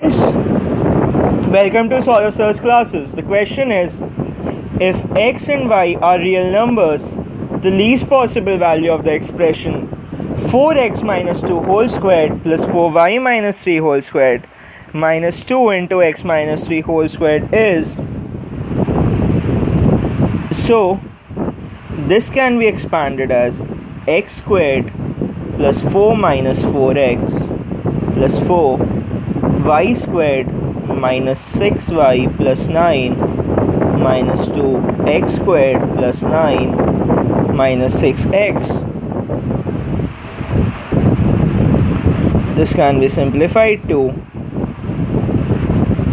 Welcome to SOURAV Search classes. The question is, if x and y are real numbers, the least possible value of the expression 4x minus 2 whole squared plus 4y minus 3 whole squared minus 2 into x minus 3 whole squared is. So this can be expanded as x squared plus 4 minus 4x plus 4 y squared minus 6y plus 9 minus 2 x squared plus 9 minus 6x. This can be simplified to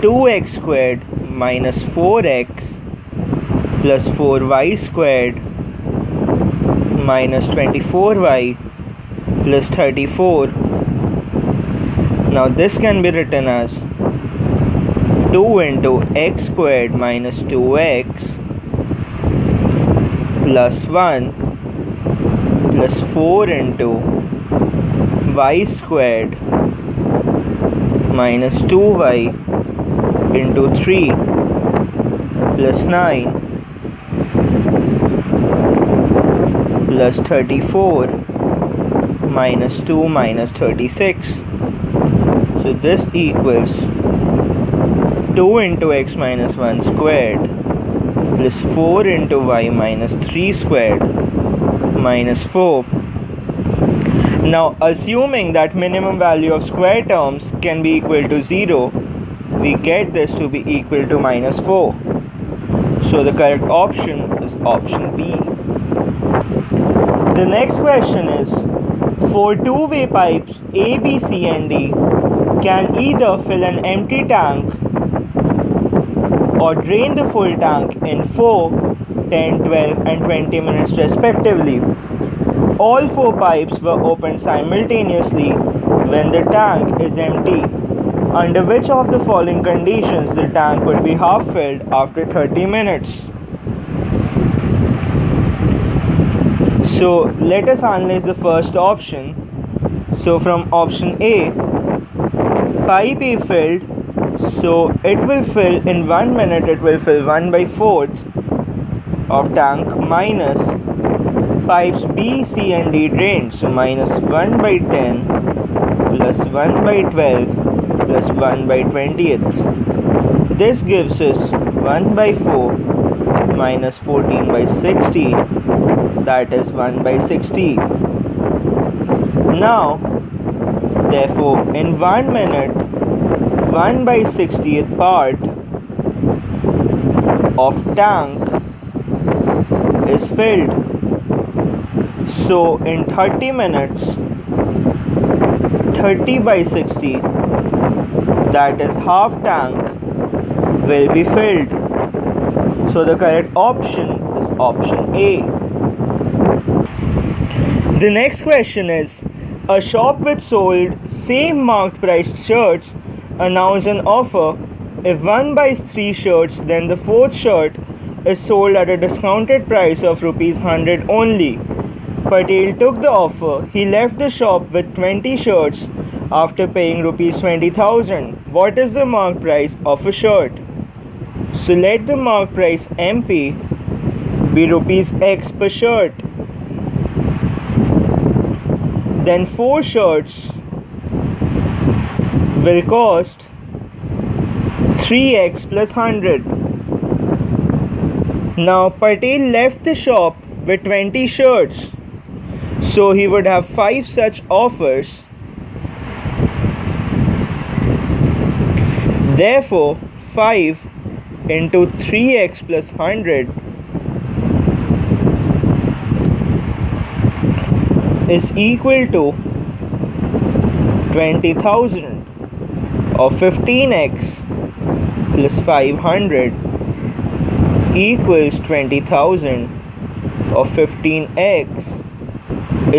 2x squared minus 4x plus 4y squared minus 24y plus 34. Now this can be written as 2 into x squared minus 2x plus 1 plus 4 into y squared minus 2y into 3 plus 9 plus 34 minus 2 minus 36. So this equals 2 into x minus 1 squared plus 4 into y minus 3 squared minus 4. Now assuming that minimum value of square terms can be equal to 0, we get this to be equal to minus 4. So the correct option is option B. The next question is, for two-way pipes A, B, C and D can either fill an empty tank or drain the full tank in 4, 10, 12 and 20 minutes respectively. All four pipes were opened simultaneously when the tank is empty. Under which of the following conditions the tank would be half filled after 30 minutes? So let us analyze the first option. So from option A, pipe A filled, so it will fill in 1 minute, it will fill 1/4 of tank, minus pipes B, C and D drained, so minus 1/10 plus 1/12 plus 1/20th. This gives us 1/4 minus 14/60, that is 1/60. Now therefore in 1 minute 1/60th part of tank is filled. So in 30 minutes 30/60, that is half tank, will be filled. So the correct option is option A. The next question is, a shop which sold same marked priced shirts announced an offer. If one buys 3 shirts, then the 4th shirt is sold at a discounted price of ₹100 only. Patel took the offer. He left the shop with 20 shirts after paying ₹20,000. What is the marked price of a shirt? So let the marked price MP be ₹X per shirt. Then 4 shirts will cost 3x plus 100. Now Patel left the shop with 20 shirts, so he would have 5 such offers. Therefore 5 into 3x plus 100 is equal to 20,000, or 15x plus 500 equals 20,000, or 15x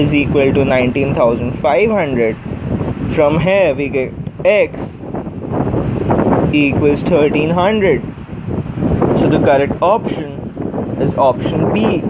is equal to 19,500. From here we get x equals 1300. So the correct option is option B.